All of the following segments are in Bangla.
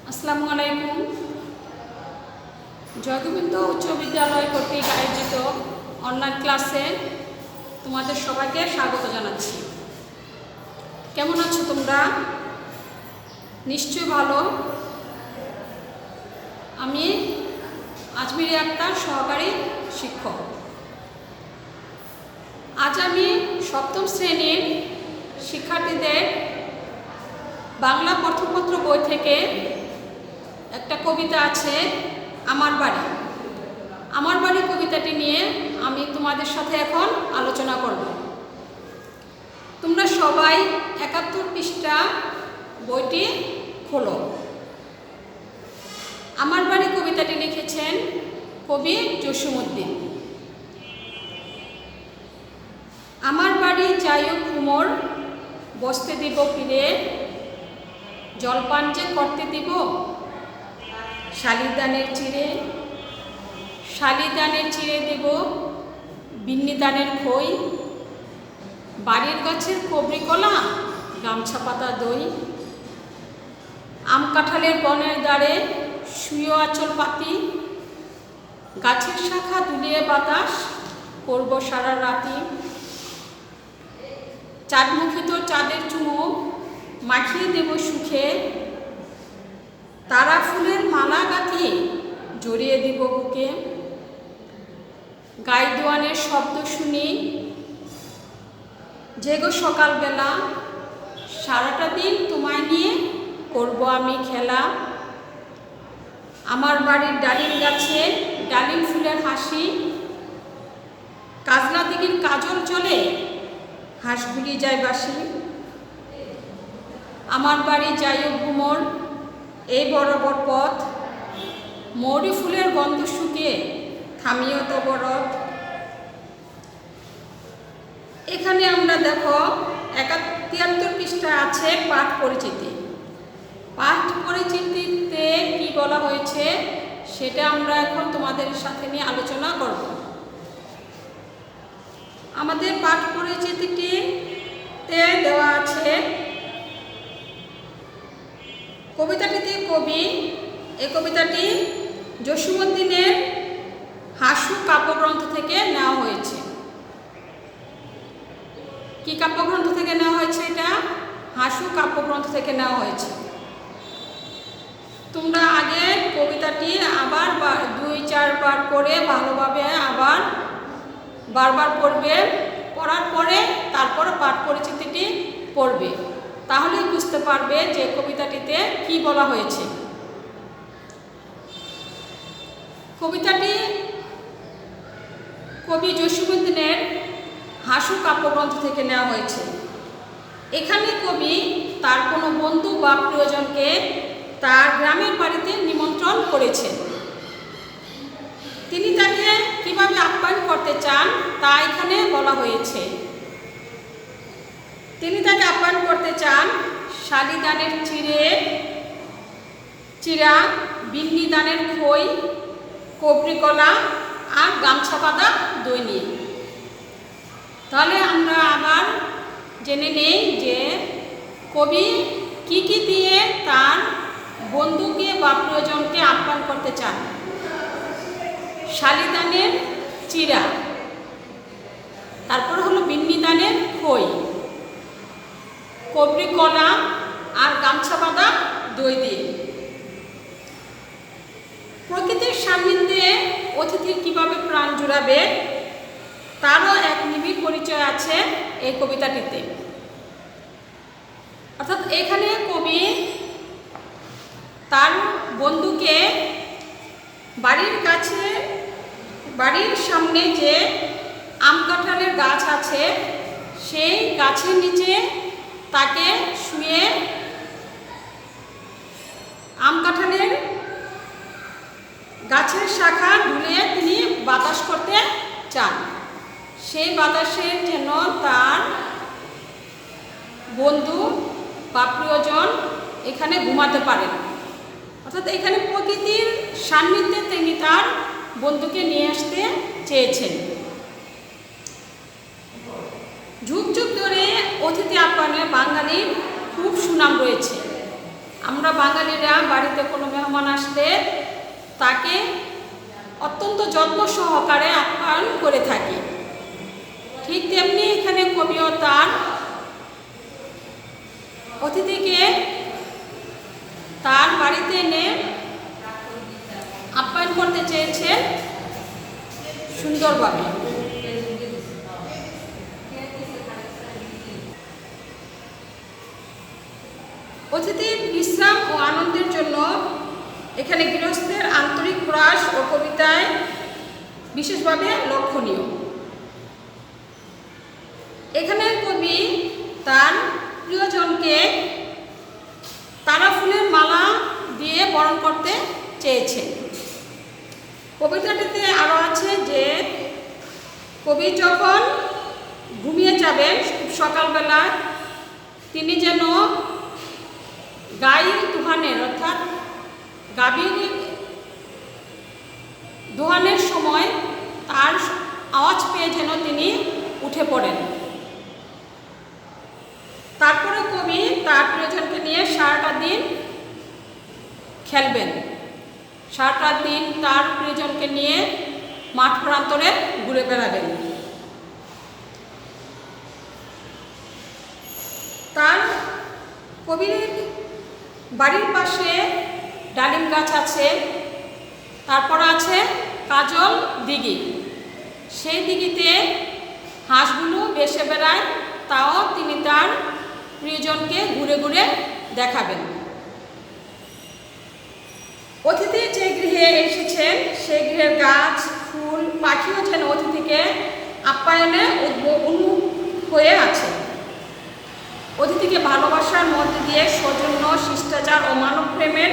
আসসালামু আলাইকুম। জয়গোবিন্দ উচ্চ বিদ্যালয় কর্তৃক আয়োজিত অনলাইন ক্লাসে তোমাদের সবাইকে স্বাগত জানাচ্ছি। কেমন আছো তোমরা? নিশ্চয় ভালো। আমি আজমিরি আক্তার, সহকারী শিক্ষক। আজ আমি সপ্তম শ্রেণীর শিক্ষার্থীদের বাংলা প্রথমপত্র বই থেকে একটা কবিতা আছে, আমার বাড়ি। আমার বাড়ি কবিতাটি নিয়ে আমি তোমাদের সাথে এখন আলোচনা করব। তোমরা সবাই ৭১ পৃষ্ঠা বইটি খোলো। আমার বাড়ি কবিতাটি লিখেছেন কবি জসিমউদ্দিন। আমার বাড়ি যাইও কুমোর, বসতে দিব ফিরে, জলপান যে করতে দিব শালিদানের চিড়ে। শালিদানের চিড়ে দেব বিন্নিদানের খই, বাড়ির গাছের কবরি কলা, গামছা পাতা দই। আম কাঁঠালের বনের দ্বারে শুয়ে আঁচল পাতি, গাছের শাখা দুলিয়ে বাতাস করব সারা রাতি। চাঁদমুখিত চাঁদের চুমো মাখিয়ে দেব সুখে, তারা ফুলের মালা গাঁথিয়ে জড়িয়ে দিব বুকে। গাই দোয়ানের শব্দ শুনি জেগো সকালবেলা, সারাটা দিন তোমায় নিয়ে করব আমি খেলা। আমার বাড়ির ডালিম গাছে ডালিম ফুলের হাসি, কাজলা দিঘির কাজল চলে হাঁসগুলি যায় বাসি। আমার বাড়ি যাইও ঘুমোর, এই বরাবর পথ, মৌরি ফুলের গন্ধ শুকিয়ে থামিও তব রথ। এখানে আমরা দেখো ৭৩ পৃষ্ঠা আছে পাঠ পরিচিতি। পাঠ পরিচিতিতে কি বলা হয়েছে সেটা আমরা এখন তোমাদের সাথে নিয়ে আলোচনা করব। আমাদের পাঠ পরিচিতিতে দেওয়া আছে কবিতাটিতে কবি, এই কবিতাটি জসিমউদ্দিনের হাসু কাব্যগ্রন্থ থেকে নেওয়া হয়েছে। কি কাব্যগ্রন্থ থেকে নেওয়া হয়েছে? এটা হাসু কাব্যগ্রন্থ থেকে নেওয়া হয়েছে। তোমরা আগে কবিতাটি আবার ২-৪ বার করে ভালোভাবে আবার বারবার পড়বে, পড়ার পরে তারপর পাঠ পরিচিতিটি পড়বে, তাহলেই বুঝতে পারবে যে কবিতাটিতে কি বলা হয়েছে। কবিতাটি কবি জসিমউদ্দিনের হাসু কাব্যগ্রন্থ থেকে নেওয়া হয়েছে। এখানে কবি তার কোনো বন্ধু বা প্রিয়জনকে তার গ্রামের বাড়িতে নিমন্ত্রণ করেছেন। তিনি তাকে কিভাবে আপ্যায়ন করতে চান তা এখানে বলা হয়েছে। তিনি তাকে আপ্যায়ন করতে চান শালিদানের চিরা, বিন্নিদানের খই, কবরি কলা আর গামছা বাঁধা দই নিয়ে। তাহলে আমরা আবার জেনে নেই যে কবি কি কি দিয়ে তার বন্ধুকে বা প্রিয়জনকে আপ্যায়ন করতে চান। শালিদানের চিরা, তারপর হলো বিন্নিদানের খই, কবরি কলা আর গামছা বাঁধা দই দিয়ে। প্রকৃতির সান্নিধ্যে অতিথির কিভাবে প্রাণ জুড়াবে তারও এক নিবিড় পরিচয় আছে এই কবিতাটিতে। অর্থাৎ এখানে কবি তার বন্ধুকে বাড়ির সামনে যে আম কাঁঠালের গাছ আছে সেই গাছের নিচে তাকে শুয়ে আম কাঁঠালের গাছের শাখা ঢুলিয়ে তিনি বাতাস করতে চান। সেই বাতাসের যেন তার বন্ধু বা প্রিয়জন এখানে ঘুমাতে পারেন। অর্থাৎ এখানে প্রকৃতির সান্নিধ্যে তিনি তার বন্ধুকে নিয়ে আসতে চেয়েছেন। যুগ যুগ ধরে অতিথি আপ্যায়নে বাঙালির খুব সুনাম রয়েছে। আমরা বাঙালিরা বাড়িতে কোনো মেহমান আসলে তাকে অত্যন্ত যত্ন সহকারে আপ্যায়ন করে থাকি। ঠিক তেমনি এখানে কবিও তার অতিথিকে তার বাড়িতে এনে আপ্যায়ন করতে চেয়েছে সুন্দরভাবে। অতিথির বিশ্রাম ও আনন্দের জন্য এখানে গৃহস্থের আন্তরিক প্রয়াস ও কবিতায় বিশেষভাবে লক্ষণীয়। এখানে কবি তার প্রিয়জনকে তারা ফুলের মালা দিয়ে বরণ করতে চেয়েছেন। কবিতাটিতে আরও আছে যে কবি যখন ঘুমিয়ে যাবেন সকালবেলা তিনি যেন গাই দুহানের অর্থাৎ গাভীর দোহানের সময় তার আওয়াজ পেয়ে যেন তিনি উঠে পড়েন। তারপরে কবি তার প্রিয়জনকে নিয়ে সারাটা দিন খেলবেন, সারাটা দিন তার প্রিয়জনকে নিয়ে মাঠ প্রান্তরে ঘুরে বেড়াবেন। তার কবির বাড়ির পাশে ডালিম গাছ আছে, তারপর আছে কাজল দিঘি, সেই দিঘিতে হাঁসগুলো ভেসে বেড়ায়, তাও তিনি তার প্রিয়জনকে ঘুরে ঘুরে দেখাবেন। অতিথি যে গৃহে এসেছেন সেই গৃহের গাছ, ফুল, পাখিও যেন অতিথিকে আপ্যায়নে উন্মুখ হয়ে আছে। অতিথিকে ভালোবাসার মধ্যে দিয়ে সৌজন্য, শিষ্টাচার ও মানব প্রেমের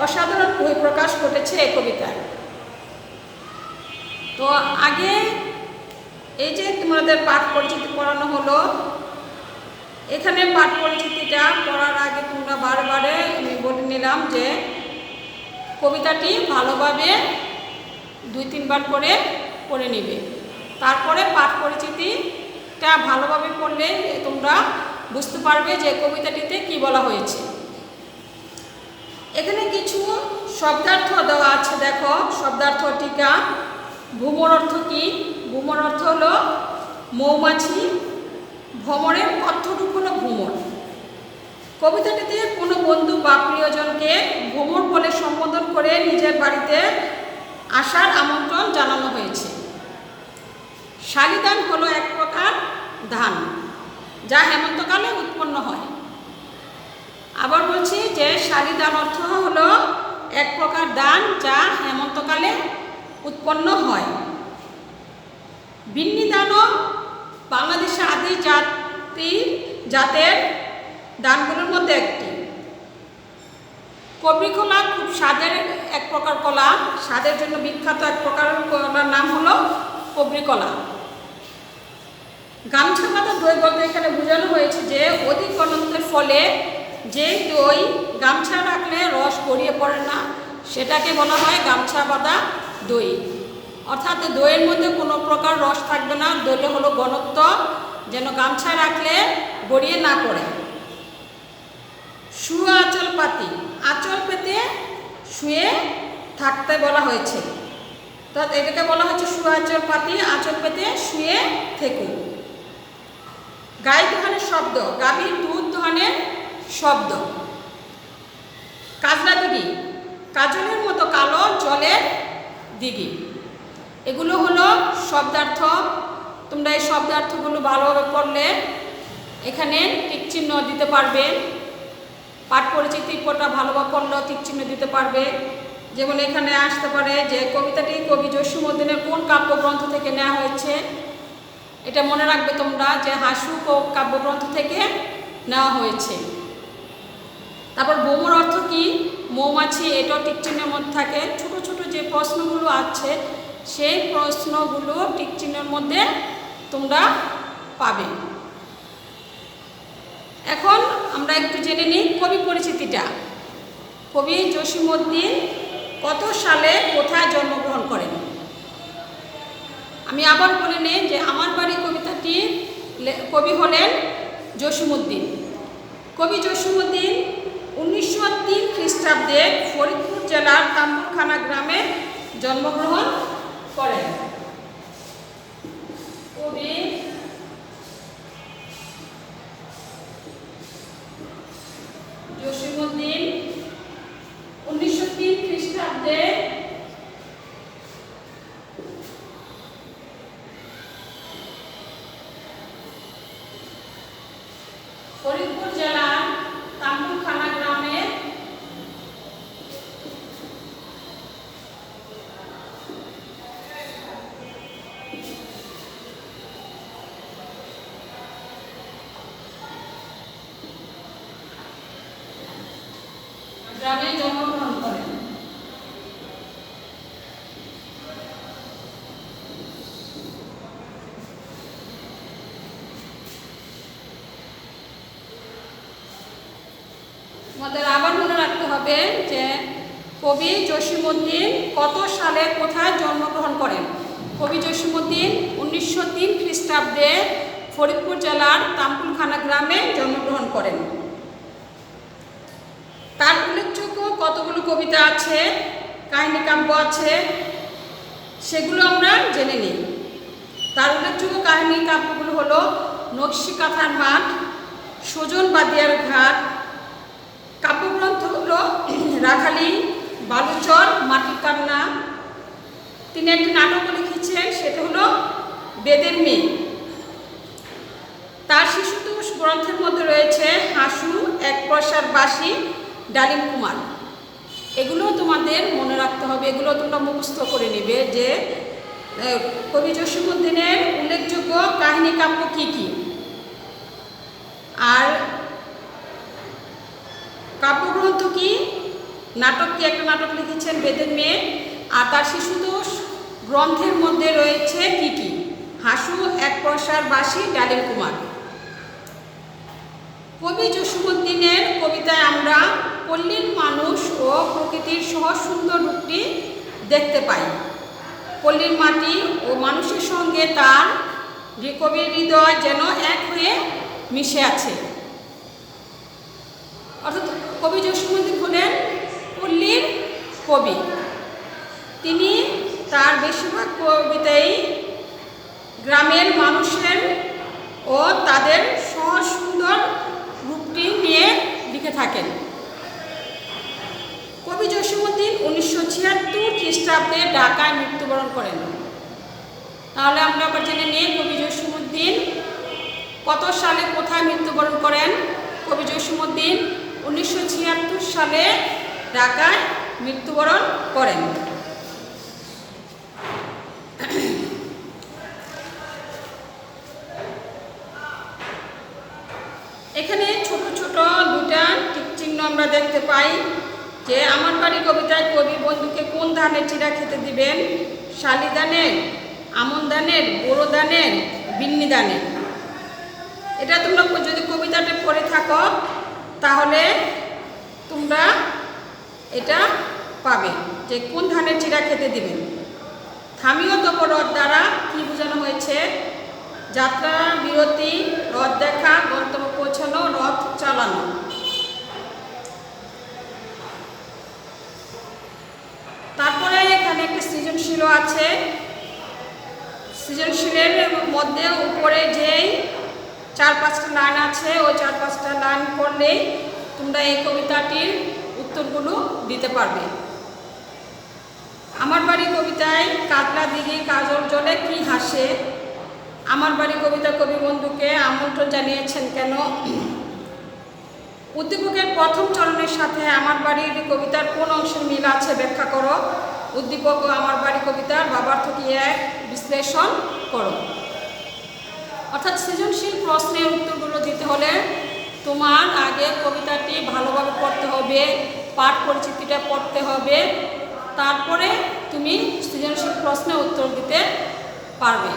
অসাধারণ বহিঃপ্রকাশ ঘটেছে এই কবিতায়। তো আগে এই যে তোমাদের পাঠ পরিচিতি পড়ানো হলো, এখানে পাঠ পরিচিতিটা পড়ার আগে তোমরা বারে আমি বলে নিলাম যে কবিতাটি ভালোভাবে 2-3 বার করে পড়ে নিবে। তারপরে পাঠ পরিচিতিটা ভালোভাবে পড়লে তোমরা বুঝতে পারবে যে কবিতাটিতে কি বলা হয়েছে। এখানে কিছু শব্দার্থ দেওয়া আছে, দেখো শব্দার্থ টিকা। ভ্রমর অর্থ কি? ভ্রমর অর্থ হলো মৌমাছি, ভ্রমরের অর্থটুকু হলো ভ্রমর। কবিতাটিতে কোনো বন্ধু বা প্রিয়জনকে ভ্রমর বলে সম্বোধন করে নিজের বাড়িতে আসার আমন্ত্রণ জানানো হয়েছে। শালিধান হলো এক প্রকার ধান যা হেমন্তকালে উৎপন্ন হয়। আবার বলছি যে শালিধান অর্থ হলো এক প্রকার ধান যা হেমন্তকালে উৎপন্ন হয়। বিন্নি ধানও বাংলাদেশের আদি জাতের ধানগুলোর মধ্যে একটি। কবরি কলা খুব স্বাদের এক প্রকার কলা, স্বাদের জন্য বিখ্যাত এক প্রকার কলার নাম হলো কবরি কলা। গামছা বাঁধা দই বলতে এখানে বোঝানো হয়েছে যে অধিক ঘনত্বের ফলে যে দই গামছা রাখলে রস গড়িয়ে পড়ে না, সেটাকে বলা হয় গামছা বাঁধা দই। অর্থাৎ দইয়ের মধ্যে কোনো প্রকার রস থাকবে না, দইটা হলো ঘনত্ব যেন গামছা রাখলে গড়িয়ে না পড়ে। শুয়ে আঁচল পাতি, আঁচল পেতে শুয়ে থাকতে বলা হয়েছে, তো এটাকে বলা হচ্ছে শুয়ে আঁচল পাতি, আঁচল পেতে শুয়ে থেকো। গাই দোহানের শব্দ, গাভীর দুধ দোহানের শব্দ। কাজলা দিঘি, কাজলের মতো কালো জলের দিঘি। এগুলো হলো শব্দার্থ। তোমরা এই শব্দার্থগুলো ভালোভাবে পড়লে এখানে টিকচিহ্ন দিতে পারবে। পাঠ পরিচিতি পড়া ভালোভাবে পড়লেও টিকচিহ্ন দিতে পারবে। যেমন এখানে আসতে পারে যে কবিতাটি কবি জসীমউদ্দীনের কোন কাব্যগ্রন্থ থেকে নেওয়া হয়েছে, এটা মনে রাখবে তোমরা যে হাসুক কাব্যগ্রন্থ থেকে নেওয়া হয়েছে। তারপর ভ্রমর অর্থ কি? মৌমাছি, এটাও টিকচিহ্নের মধ্যে থাকে। ছোট ছোট যে প্রশ্নগুলো আছে সেই প্রশ্নগুলো টিকচিহ্নের মধ্যে তোমরা পাবে। এখন আমরা একটু জেনে নিই কবি পরিচিতিটা। কবি জসীমউদ্দীন কত সালে কোথায় জন্মগ্রহণ করেন? আমি আবার বলে নিই যে আমার বাড়ি কবিতাটি কবি হলেন জসীমউদ্দীন। কবি জসীমউদ্দীন 1903 খ্রিস্টাব্দে ফরিদপুর জেলার তাম্বুলখানা গ্রামে জন্মগ্রহণ করেন। কবি জসীমউদ্দীন 1903 খ্রিস্টাব্দে ফরিদপুর জেলার তাম্বুলখানা গ্রামে জন্মগ্রহণ করেন। আমাদের আবার মনে রাখতে হবে যে কবি জসীমউদ্দীন কত সালে কোথায় জন্মগ্রহণ করেন। কবি জসীমউদ্দীন 1903 খ্রিস্টাব্দে ফরিদপুর জেলার তাম্বুলখানা গ্রামে জন্মগ্রহণ করেন। তার উল্লেখযোগ্য কতগুলো কবিতা আছে, কাহিনী কাব্য আছে, সেগুলো আমরা জেনে নিই। তার উল্লেখযোগ্য কাহিনী কাব্যগুলো হলো নকশিকাঁথার মাঠ, সুজন বাদিয়ার ঘাট। কাব্যগ্রন্থ হলো রাখালি, বালুচর, মাটির কান্না। তিনি একটি নাটকও লিখেছেন, সেটা হলো বেদের মেয়ে। তার শিশুতোষ গ্রন্থের মধ্যে রয়েছে হাসু, এক পয়সার বাঁশি, ডালিম কুমার। এগুলো তোমাদের মনে রাখতে হবে, এগুলো তোমরা মুখস্থ করে নেবে যে কবি জসীমউদ্দীনের উল্লেখযোগ্য কাহিনী কাব্য কী কী। আর কাব্যগ্রন্থ কি, নাটক কি, একটা নাটক লিখেছেন বেদের মেয়ে। আর তার শিশুতোষ গ্রন্থের মধ্যে রয়েছে কি কি, হাসু, এক পয়সার বাঁশি, ডালিম কুমার। কবি জসীমউদ্দীনের কবিতায় আমরা পল্লীর মানুষ ও প্রকৃতির সহজ সুন্দর রূপটি দেখতে পাই। পল্লীর মাটি ও মানুষের সঙ্গে তার কবির হৃদয় যেন এক হয়ে মিশে আছে। অর্থাৎ কবি জসীমউদ্দীন হলেন পল্লীর কবি। তিনি তার বেশিরভাগ কবিতাই গ্রামের মানুষের ও তাদের সহজ সুন্দর রূপটি নিয়ে লিখে থাকেন। কবি জসীমউদ্দীন 1976 খ্রিস্টাব্দে ঢাকায় মৃত্যুবরণ করেন। তাহলে আমরা আবার জেনে নিই কবি জসীমউদ্দীন কত সালে কোথায় মৃত্যুবরণ করেন। কবি জসীমউদ্দীন 1976 সালে ঢাকায় মৃত্যুবরণ করেন। এখানে ছোট ছোট দুটা টিক চিহ্ন আমরা দেখতে পাই যে আমার বাড়ি কবিতায় কবি বন্ধুকে কোন ধানের চিরা খেতে দিবেন, শালি ধানের, আমন ধানের, বোরো ধানের, বিন্নি ধানের। এটা তোমরা যদি কবিতাটা পড়ে থাকো তাহলে তোমরা এটা পাবে যে কোন ধানের চিরা খেতে দিবেন। থামিও তব রথ দ্বারা কি বোঝানো হয়েছে, যাত্রা বিরতি, রথ দেখা, গন্তব্য পৌঁছানো, রথ চালানো। তারপরে এখানে একটা সৃজনশীল আছে। সৃজনশীলের মধ্যে উপরে যেই 4-5টা লাইন আছে, ওই 4-5টা লাইন পড়লেই তোমরা এই কবিতাটির উত্তরগুলো দিতে পারবে। আমার বাড়ি কবিতায় কাতলা দিঘি কাজল জলে কি হাসে, আমার বাড়ি কবিতা কবি বন্ধুকে আমন্ত্রণ জানিয়েছেন কেন, উদ্দীপকের প্রথম চরণের সাথে আমার বাড়ির কবিতার কোন অংশের মিল আছে ব্যাখ্যা করো, উদ্দীপক ও আমার বাড়ি কবিতার ভাবার্থ কি এক বিশ্লেষণ করো। অর্থাৎ সৃজনশীল প্রশ্নের উত্তরগুলো দিতে হলে তোমার আগে কবিতাটি ভালোভাবে পড়তে হবে, পাঠ পরিচিতিটা পড়তে হবে, তারপরে তুমি সৃজনশীল প্রশ্নের উত্তর দিতে পারবে।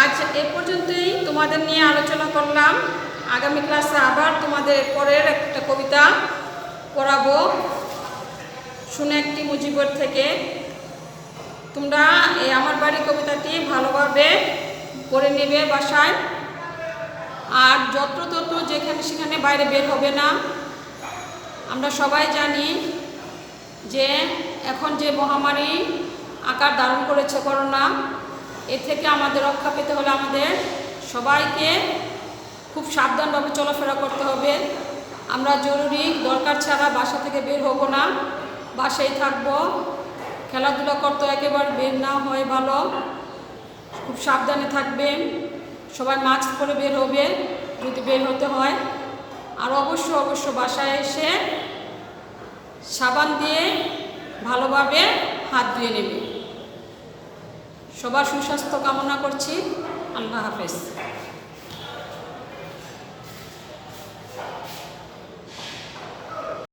আজ এ পর্যন্তই তোমাদের নিয়ে আলোচনা করলাম। আগামী ক্লাসে আবার তোমাদের পরের একটা কবিতা পড়াবো শুনে একটি মুজিবর থেকে। তোমরা এই আমার বাড়ি কবিতাটি ভালোভাবে পড়ে নেবে বাসায়, আর যত্র তত্র যেখানে সেখানে বাইরে বের হবে না। আমরা সবাই জানি যে এখন যে মহামারী আকার ধারণ করেছে করোনা, এর থেকে আমাদের রক্ষা পেতে হলে আমাদের সবাইকে খুব সাবধানভাবে চলাফেরা করতে হবে। আমরা জরুরি দরকার ছাড়া বাসা থেকে বের হব না, বাসায় থাকব। খেলাধুলা করতে একেবারে বের না হয় ভালো, খুব সাবধানে থাকবেন। সবাই মাস্ক পরে বের হবে যদি বের হতে হয়। আর অবশ্য বাসায় এসে সাবান দিয়ে ভালোভাবে হাত ধুয়ে নেবে। সবার সুস্বাস্থ্য কামনা করছি। আল্লাহ হাফেজ।